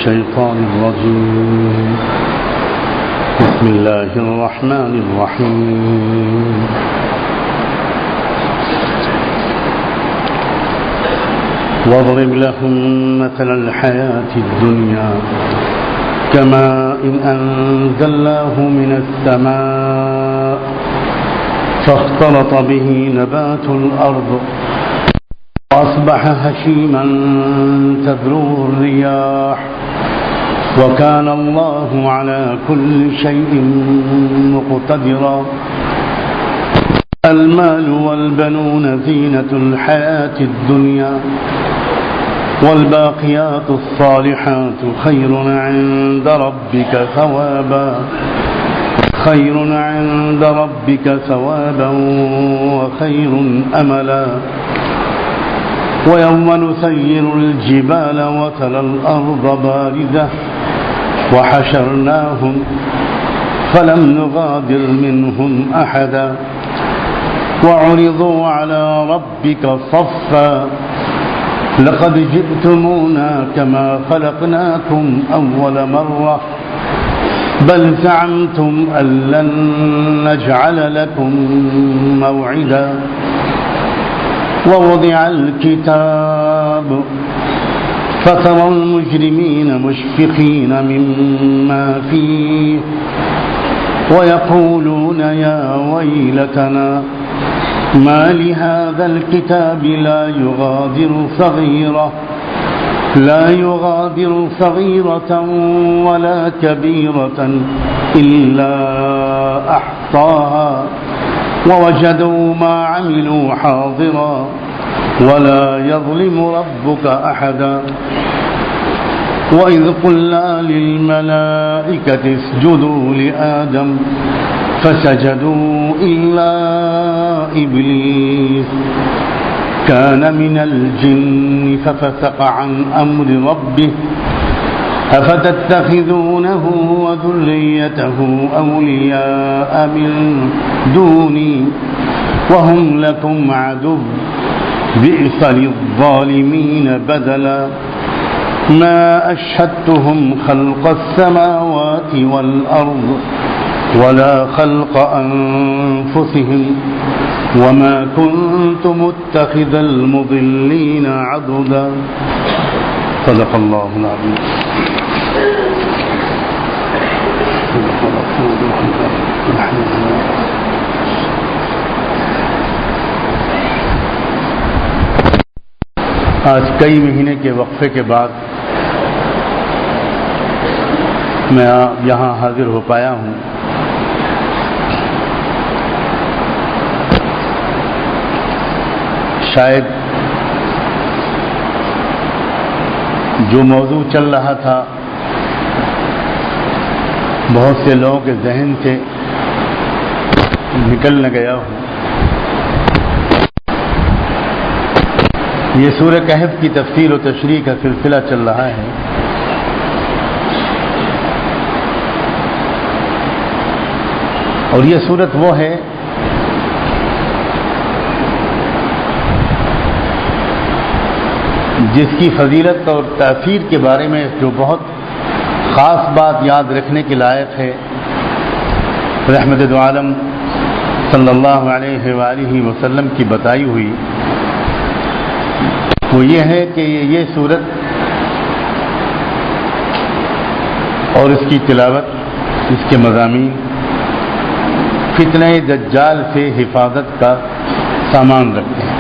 الشيطان الرجيم بسم الله الرحمن الرحيم واضرب لهم مثل الحياة الدنيا كماء أنزلناه من السماء فاختلط به نبات الأرض وأصبح هشيما تذروه الرياح وكان الله على كل شيء مقتدرا المال والبنون زينة الحياة الدنيا والباقيات الصالحات خير عند ربك ثوابا وخير أملا ويوم نسير الجبال وترى الأرض باردة وحشرناهم فلم نغادر منهم أحدا وعرضوا على ربك صفا لقد جئتمونا كما خلقناكم أول مرة بل زعمتم أن لن نجعل لكم موعدا ووضع الكتاب فترى المجرمين مشفقين مما فيه ويقولون يا ويلتنا ما لهذا الكتاب لا يغادر صغيرة ولا كبيرة إلا أحصاها ووجدوا ما عملوا حاضرا ولا يظلم ربك أحدا وإذ قلنا للملائكة اسجدوا لآدم فسجدوا إلا إبليس كان من الجن ففسق عن أمر ربه أفتتخذونه وذريته أولياء من دوني وهم لكم عدو بئس للظالمين بدلا ما أشهدتهم خلق السماوات والأرض ولا خلق أنفسهم وما كنت متخذ المضلين عضدا صدق الله العظيم. آج کئی مہینے کے وقفے کے بعد میں یہاں حاضر ہو پایا ہوں. شاید جو موضوع چل رہا تھا بہت سے لوگوں کے ذہن سے نکل نہ گیا ہو. یہ سورہ کہف کی تفسیر و تشریح کا سلسلہ چل رہا ہے. اور یہ سورت وہ ہے جس کی فضیلت اور تاثیر کے بارے میں جو بہت خاص بات یاد رکھنے کے لائق ہے. رحمت دو عالم صلی اللہ علیہ وآلہ وسلم کی بتائی ہوئی وہ یہ ہے کہ یہ سورت اور اس کی تلاوت اس کے مضامین فتنہ دجال سے حفاظت کا سامان رکھتے ہیں.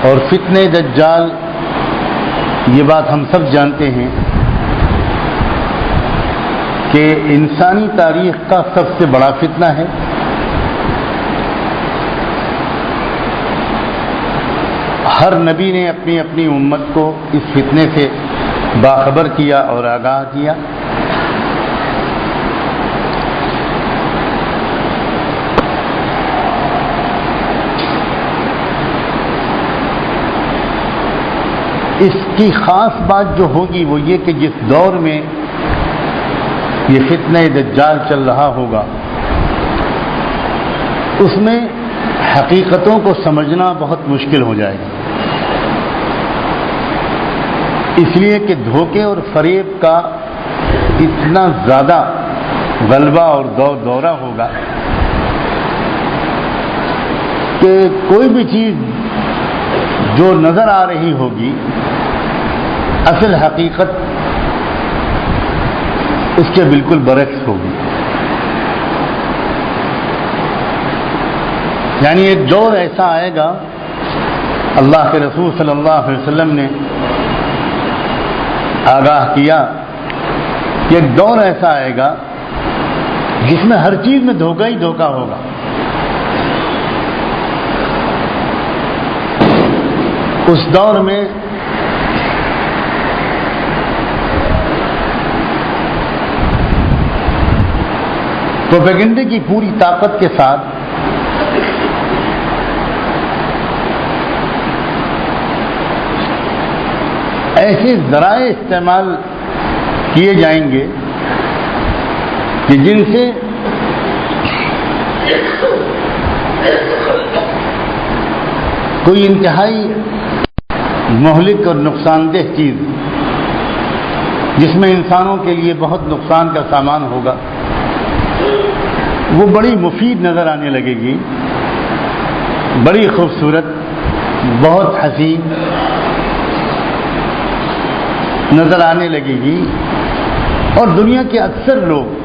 اور فتنہ دجال یہ بات ہم سب جانتے ہیں کہ انسانی تاریخ کا سب سے بڑا فتنہ ہے. ہر نبی نے اپنی اپنی امت کو اس فتنے سے باخبر کیا اور آگاہ کیا. اس کی خاص بات جو ہوگی وہ یہ کہ جس دور میں یہ فتنہ دجال چل رہا ہوگا اس میں حقیقتوں کو سمجھنا بہت مشکل ہو جائے گا. اس لیے کہ دھوکے اور فریب کا اتنا زیادہ غلبہ اور دورہ ہوگا کہ کوئی بھی چیز جو نظر آ رہی ہوگی اصل حقیقت اس کے بالکل برعکس ہوگی. یعنی ایک دور ایسا آئے گا، اللہ کے رسول صلی اللہ علیہ وسلم نے آگاہ کیا کہ ایک دور ایسا آئے گا جس میں ہر چیز میں دھوکہ ہی دھوکہ ہوگا. اس دور میں پروپیگنڈے کی پوری طاقت کے ساتھ ایسے ذرائع استعمال کیے جائیں گے کہ جن سے کوئی انتہائی مہلک اور نقصان دہ چیز جس میں انسانوں کے لیے بہت نقصان کا سامان ہوگا وہ بڑی مفید نظر آنے لگے گی، بڑی خوبصورت، بہت حسین نظر آنے لگے گی، اور دنیا کے اکثر لوگ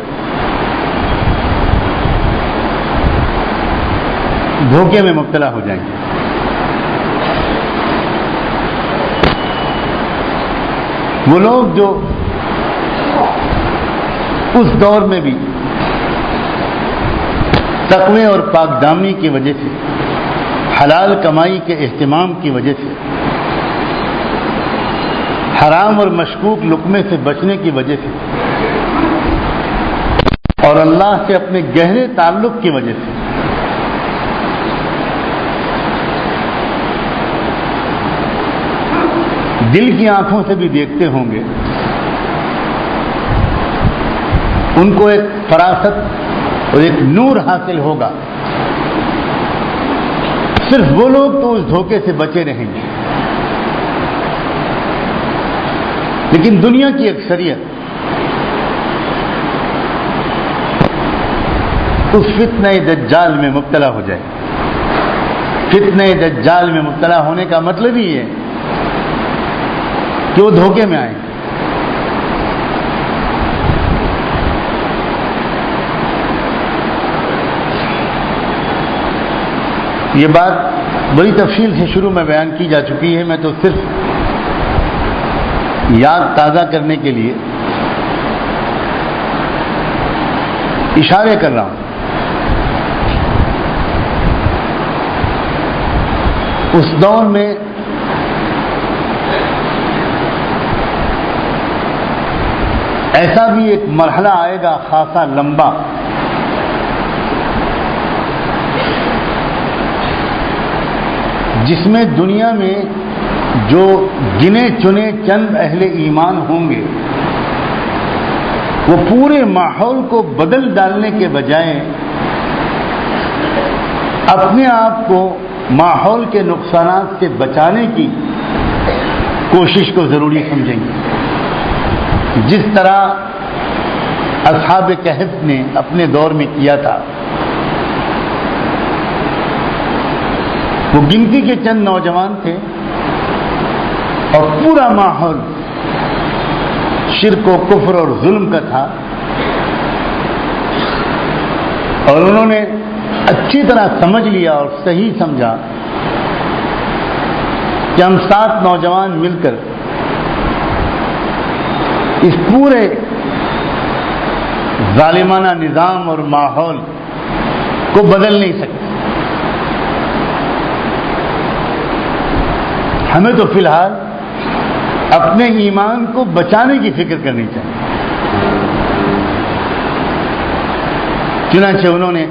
دھوکے میں مبتلا ہو جائیں گے. وہ لوگ جو اس دور میں بھی تقوی اور پاک دامنی کی وجہ سے، حلال کمائی کے اہتمام کی وجہ سے، حرام اور مشکوک لقمے سے بچنے کی وجہ سے، اور اللہ سے اپنے گہرے تعلق کی وجہ سے دل کی آنکھوں سے بھی دیکھتے ہوں گے، ان کو ایک فراست اور ایک نور حاصل ہوگا. صرف وہ لوگ تو اس دھوکے سے بچے رہیں گے، لیکن دنیا کی اکثریت اس فتنہ دجال میں مبتلا ہو جائے. فتنہ دجال میں مبتلا ہونے کا مطلب ہی ہے کہ وہ دھوکے میں آئیں. یہ بات بڑی تفصیل سے شروع میں بیان کی جا چکی ہے، میں تو صرف یاد تازہ کرنے کے لیے اشارے کر رہا ہوں. اس دور میں ایسا بھی ایک مرحلہ آئے گا خاصا لمبا، جس میں دنیا میں جو گنے چنے چند اہل ایمان ہوں گے وہ پورے ماحول کو بدل ڈالنے کے بجائے اپنے آپ کو ماحول کے نقصانات سے بچانے کی کوشش کو ضروری سمجھیں گے، جس طرح اصحاب کہف نے اپنے دور میں کیا تھا. وہ گنتی کے چند نوجوان تھے اور پورا ماحول شرک و کفر اور ظلم کا تھا، اور انہوں نے اچھی طرح سمجھ لیا اور صحیح سمجھا کہ ہم 7 نوجوان مل کر اس پورے ظالمانہ نظام اور ماحول کو بدل نہیں سکتے. ہمیں تو فی الحال اپنے ایمان کو بچانے کی فکر کرنی چاہیے. چنانچہ انہوں نے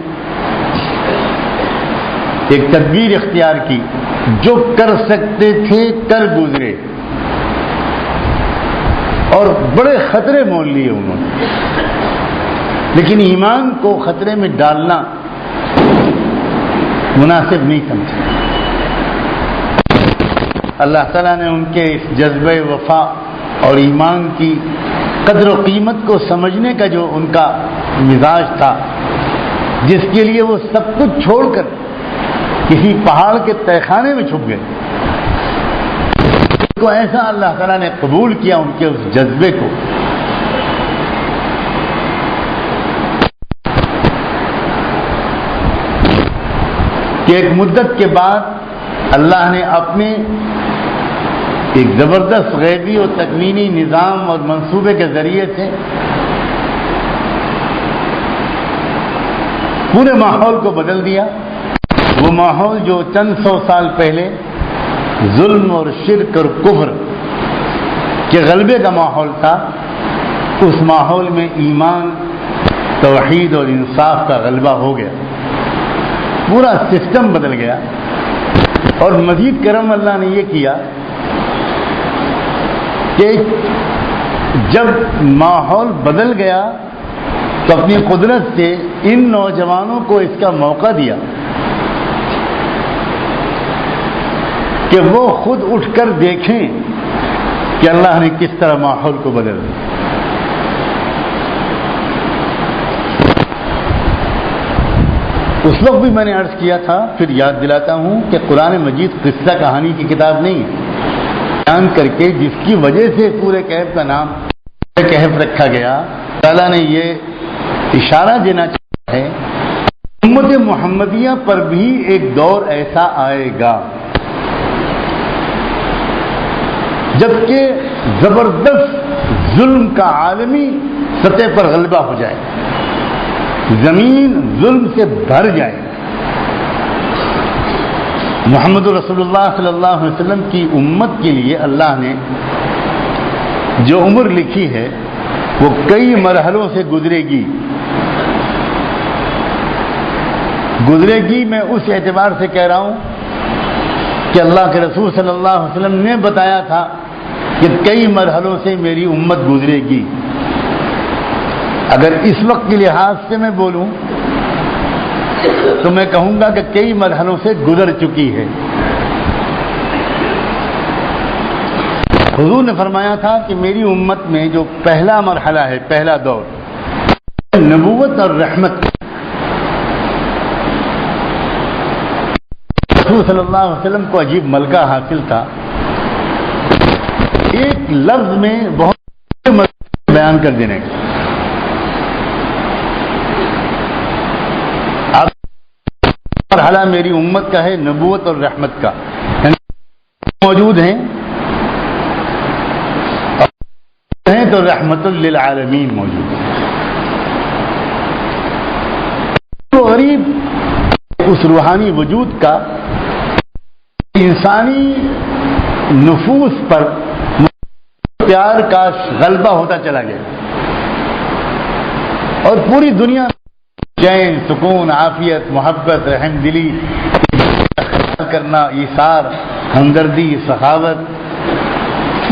ایک تدبیر اختیار کی، جو کر سکتے تھے کر گزرے، اور بڑے خطرے مول لیے انہوں نے، لیکن ایمان کو خطرے میں ڈالنا مناسب نہیں سمجھا. اللہ تعالیٰ نے ان کے اس جذبہ وفا اور ایمان کی قدر و قیمت کو سمجھنے کا جو ان کا مزاج تھا، جس کے لیے وہ سب کچھ چھوڑ کر کسی پہاڑ کے تہخانے میں چھپ گئے، اس کو ایسا اللہ تعالیٰ نے قبول کیا ان کے اس جذبے کو کہ ایک مدت کے بعد اللہ نے اپنے ایک زبردست غیبی اور تکوینی نظام اور منصوبے کے ذریعے سے پورے ماحول کو بدل دیا۔ وہ ماحول جو چند سو سال پہلے ظلم اور شرک اور کفر کے غلبے کا ماحول تھا، اس ماحول میں ایمان، توحید اور انصاف کا غلبہ ہو گیا، پورا سسٹم بدل گیا۔ اور مزید کرم اللہ نے یہ کیا کہ جب ماحول بدل گیا تو اپنی قدرت سے ان نوجوانوں کو اس کا موقع دیا کہ وہ خود اٹھ کر دیکھیں کہ اللہ نے کس طرح ماحول کو بدل دیا۔ اس وقت بھی میں نے عرض کیا تھا، پھر یاد دلاتا ہوں کہ قرآن مجید قصہ کہانی کی کتاب نہیں ہے، بیان کر کے جس کی وجہ سے پورے کہف کا نام کہف رکھا گیا، تعالیٰ نے یہ اشارہ دینا چاہا ہے امت محمدیہ پر بھی ایک دور ایسا آئے گا جبکہ زبردست ظلم کا عالمی سطح پر غلبہ ہو جائے، زمین ظلم سے بھر جائے۔ محمد رسول اللہ صلی اللہ علیہ وسلم کی امت کے لیے اللہ نے جو عمر لکھی ہے وہ کئی مرحلوں سے گزرے گی۔ میں اس اعتبار سے کہہ رہا ہوں کہ اللہ کے رسول صلی اللہ علیہ وسلم نے بتایا تھا کہ کئی مرحلوں سے میری امت گزرے گی۔ اگر اس وقت کے لحاظ سے میں بولوں تو میں کہوں گا کہ کئی مرحلوں سے گزر چکی ہے۔ حضور نے فرمایا تھا کہ میری امت میں جو پہلا مرحلہ ہے، پہلا دور، نبوت اور رحمت۔ رسول صلی اللہ علیہ وسلم کو عجیب ملکہ حاصل تھا، ایک لفظ میں بہت بیان کر دینے کا۔ مرحلہ میری امت کا ہے نبوت اور رحمت کا، موجود ہیں تو رحمت للعالمین موجود ہے۔ تو غریب اس روحانی وجود کا انسانی نفوس پر پیار کا غلبہ ہوتا چلا گیا اور پوری دنیا چین، سکون، عافیت، محبت، رحم دلی کرنا، ایثار، ہمدردی، سخاوت،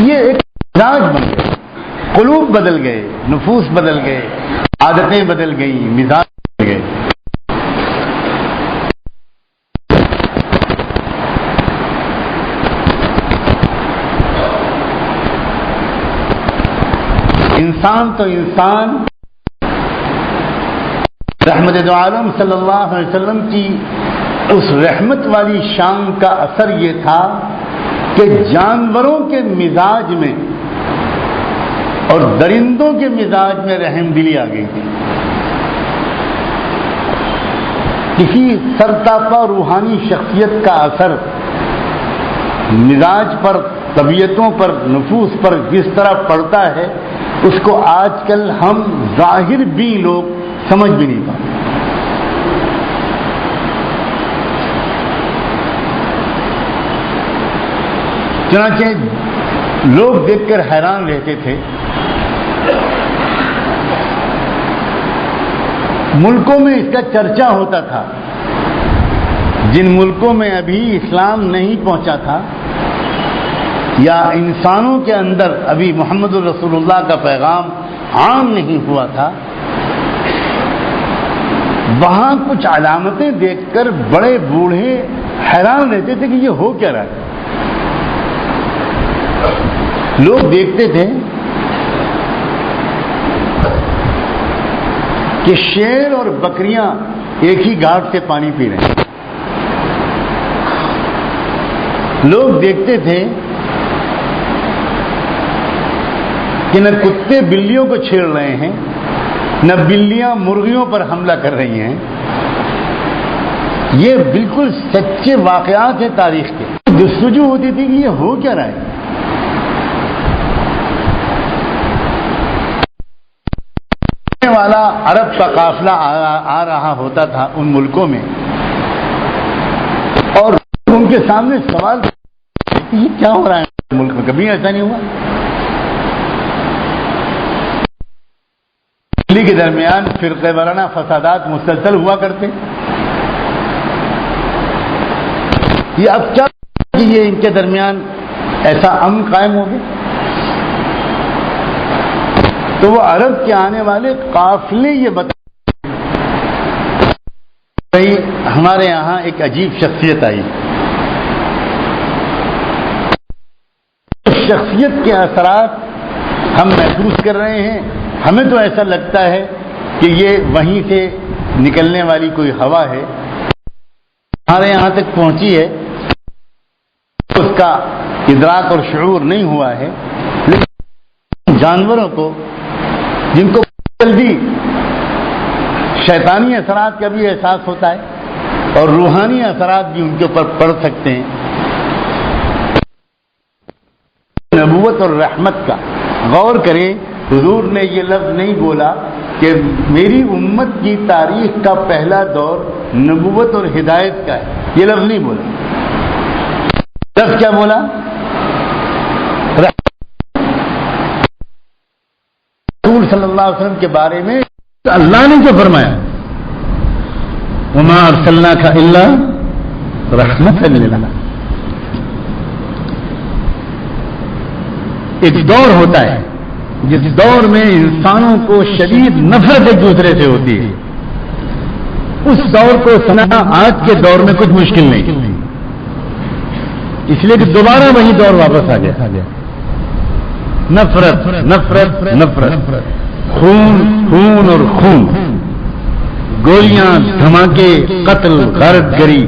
یہ ایک مزاج بن گئے۔ قلوب بدل گئے، نفوس بدل گئے، عادتیں بدل گئی، مزاج بدل گئے۔ انسان تو انسان، رحمت دو عالم صلی اللہ علیہ وسلم کی اس رحمت والی شان کا اثر یہ تھا کہ جانوروں کے مزاج میں اور درندوں کے مزاج میں رحم دلی آ گئی تھی۔ کسی سرتاپا روحانی شخصیت کا اثر مزاج پر، طبیعتوں پر، نفوس پر جس طرح پڑتا ہے اس کو آج کل ہم ظاہر بھی لوگ سمجھ بھی نہیں پاتے۔ چنانچہ لوگ دیکھ کر حیران رہتے تھے، ملکوں میں اس کا چرچا ہوتا تھا، جن ملکوں میں ابھی اسلام نہیں پہنچا تھا یا انسانوں کے اندر ابھی محمد الرسول اللہ کا پیغام عام نہیں ہوا تھا، وہاں کچھ علامتیں دیکھ کر بڑے بوڑھے حیران رہتے تھے کہ یہ ہو کیا رہا ہے۔ لوگ دیکھتے تھے کہ شیر اور بکریاں ایک ہی گھاٹ سے پانی پی رہے ہیں. لوگ دیکھتے تھے کہ نہ کتے بلیوں کو چھیڑ رہے ہیں، نہ بلیاں مرغیوں پر حملہ کر رہی ہیں. یہ بالکل سچے واقعات ہیں تاریخ کے. جستجو ہوتی تھی کہ یہ ہو کیا رہا ہے. والا عرب کا قافلہ آ رہا ہوتا تھا ان ملکوں میں، اور ان کے سامنے سوال یہ کیا ہو رہا ہے ملک میں. کبھی ایسا نہیں ہوا. دلی کے درمیان فرقہ وارانہ فسادات مسلسل ہوا کرتے. یہ اب کیا کہ یہ ان کے درمیان ایسا امن قائم ہو گیا. تو وہ عرب کے آنے والے قافلے یہ بتا ہمارے یہاں ایک عجیب شخصیت آئی. اس شخصیت کے اثرات ہم محسوس کر رہے ہیں. ہمیں تو ایسا لگتا ہے کہ یہ وہیں سے نکلنے والی کوئی ہوا ہے، ہمارے یہاں تک پہنچی ہے. اس کا ادراک اور شعور نہیں ہوا ہے. لیکن جانوروں کو جن کو جلدی شیطانی اثرات کا بھی احساس ہوتا ہے اور روحانی اثرات بھی ان کے اوپر پڑ سکتے ہیں. نبوت اور رحمت کا غور کریں. حضور نے یہ لفظ نہیں بولا کہ میری امت کی تاریخ کا پہلا دور نبوت اور ہدایت کا ہے. یہ لفظ نہیں بولا. لفظ کیا بولا؟ رسول صلی اللہ علیہ وسلم کے بارے میں اللہ نے جو فرمایا وما ارسلناک الا رحمۃ للعالمین. ایک دور ہوتا ہے جس دور میں انسانوں کو شدید نفرت ایک دوسرے سے ہوتی ہے. اس دور کو سمجھنا آج کے دور میں کچھ مشکل نہیں، اس لیے کہ دوبارہ وہی دور واپس آ گیا. نفرت نفرت نفرت، خون خون اور خون، گولیاں، دھماکے، قتل، غارت گری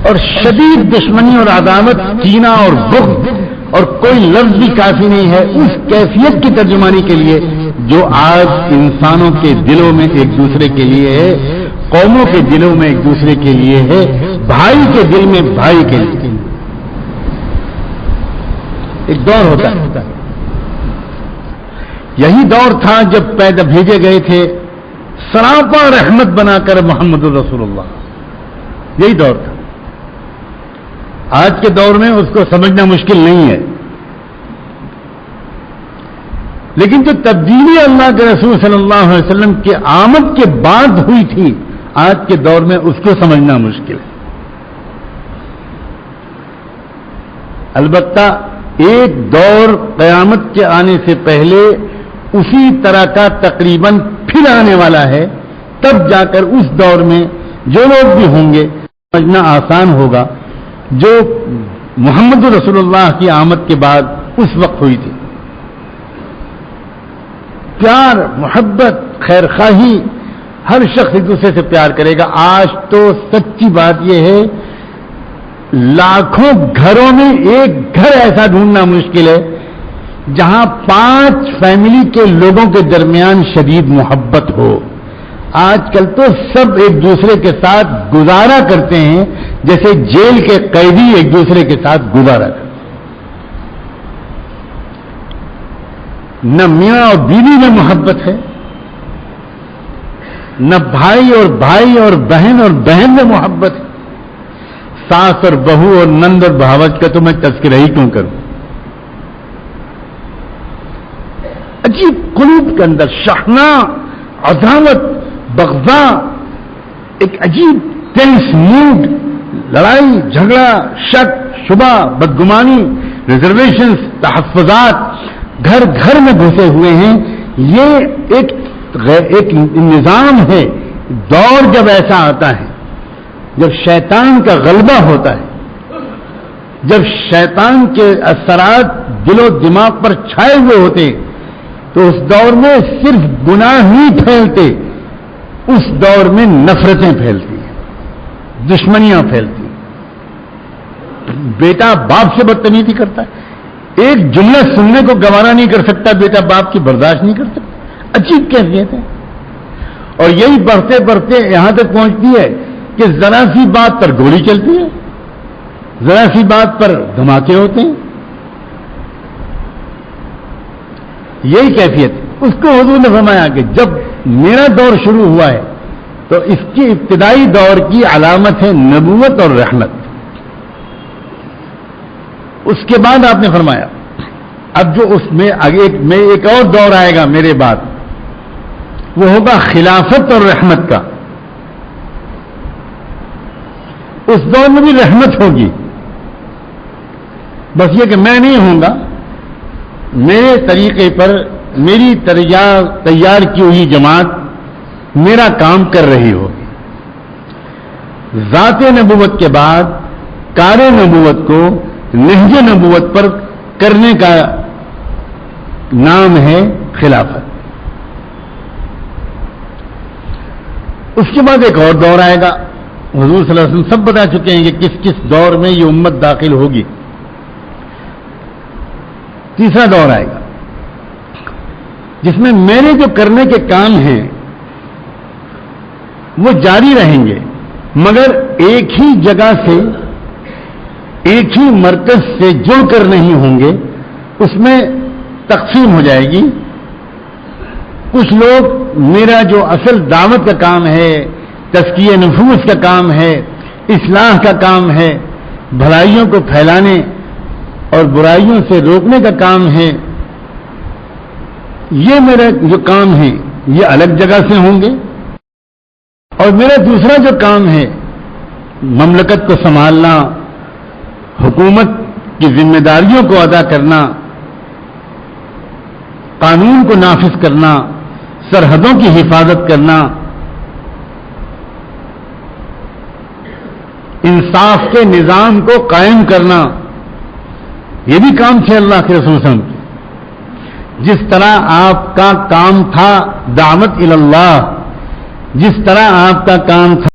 اور شدید دشمنی اور عداوت، کینہ اور بغض، اور کوئی لفظ بھی کافی نہیں ہے اس کیفیت کی ترجمانی کے لیے جو آج انسانوں کے دلوں میں ایک دوسرے کے لیے ہے، قوموں کے دلوں میں ایک دوسرے کے لیے ہے، بھائی کے دل میں بھائی کے لیے. ایک دور ہوتا ہے. یہی دور تھا جب پیدا بھیجے گئے تھے سراپا رحمت بنا کر محمد رسول اللہ. یہی دور تھا. آج کے دور میں اس کو سمجھنا مشکل نہیں ہے، لیکن جو تبدیلی اللہ کے رسول صلی اللہ علیہ وسلم کی آمد کے بعد ہوئی تھی آج کے دور میں اس کو سمجھنا مشکل ہے. البتہ ایک دور قیامت کے آنے سے پہلے اسی طرح کا تقریباً پھر آنے والا ہے. تب جا کر اس دور میں جو لوگ بھی ہوں گے سمجھنا آسان ہوگا جو محمد رسول اللہ کی آمد کے بعد اس وقت ہوئی تھی. پیار، محبت، خیر خواہی، ہر شخص ایک دوسرے سے پیار کرے گا. آج تو سچی بات یہ ہے لاکھوں گھروں میں ایک گھر ایسا ڈھونڈنا مشکل ہے جہاں 5 فیملی کے لوگوں کے درمیان شدید محبت ہو. آج کل تو سب ایک دوسرے کے ساتھ گزارا کرتے ہیں جیسے جیل کے قیدی ایک دوسرے کے ساتھ گزارا کرتے ہیں. نہ میاں اور بیوی میں محبت ہے، نہ بھائی اور بہن میں محبت ہے. ساس اور بہو اور نند اور بھاوج کا تو میں تذکرہ ہی کیوں کروں. عجیب قلوب کے اندر شحنہ، عداوت، بغضا، ایک عجیب ٹینس موڈ، لڑائی جھگڑا، شک شبہ، بدگمانی، ریزرویشنز، تحفظات گھر گھر میں گھسے ہوئے ہیں. یہ ایک نظام ہے. دور جب ایسا آتا ہے جب شیطان کا غلبہ ہوتا ہے، جب شیطان کے اثرات دل و دماغ پر چھائے ہوئے ہوتے تو اس دور میں صرف گناہ ہی پھیلتے، اس دور میں نفرتیں پھیلتی ہیں، دشمنیاں پھیلتی ہیں، بیٹا باپ سے بدتمیزی کرتا ہے، ایک جملہ سننے کو گوارا نہیں کر سکتا، بیٹا باپ کی برداشت نہیں کر سکتا، عجیب کیفیت ہے۔ اور یہی بڑھتے بڑھتے یہاں تک پہنچتی ہے کہ ذرا سی بات پر گولی چلتی ہے، ذرا سی بات پر دھماکے ہوتے ہیں، یہی کیفیت۔ اس کو حضور نے فرمایا کہ جب میرا دور شروع ہوا ہے تو اس کی ابتدائی دور کی علامت ہے نبوت اور رحمت۔ اس کے بعد آپ نے فرمایا اب جو اس میں ایک اور دور آئے گا میرے بعد، وہ ہوگا خلافت اور رحمت کا۔ اس دور میں بھی رحمت ہوگی، بس یہ کہ میں نہیں ہوں گا، میرے طریقے پر میری تیار کی ہوئی جماعت میرا کام کر رہی ہوگی۔ ذات نبوت کے بعد کار نبوت کو نہج نبوت پر کرنے کا نام ہے خلافت۔ اس کے بعد ایک اور دور آئے گا، حضور صلی اللہ علیہ وسلم سب بتا چکے ہیں کہ کس کس دور میں یہ امت داخل ہوگی۔ تیسرا دور آئے گا جس میں میرے جو کرنے کے کام ہیں وہ جاری رہیں گے، مگر ایک ہی جگہ سے ایک ہی مرکز سے جڑ کر نہیں ہوں گے، اس میں تقسیم ہو جائے گی۔ کچھ لوگ میرا جو اصل دعوت کا کام ہے، تزکیہ نفوس کا کام ہے، اصلاح کا کام ہے، بھلائیوں کو پھیلانے اور برائیوں سے روکنے کا کام ہے، یہ میرا جو کام ہے یہ الگ جگہ سے ہوں گے۔ اور میرا دوسرا جو کام ہے مملکت کو سنبھالنا، حکومت کی ذمہ داریوں کو ادا کرنا، قانون کو نافذ کرنا، سرحدوں کی حفاظت کرنا، انصاف کے نظام کو قائم کرنا، یہ بھی کام تھے اللہ کے رسول صلی اللہ علیہ وسلم کی۔ جس طرح آپ کا کام تھا دعوت الی اللہ، جس طرح آپ کا کام تھا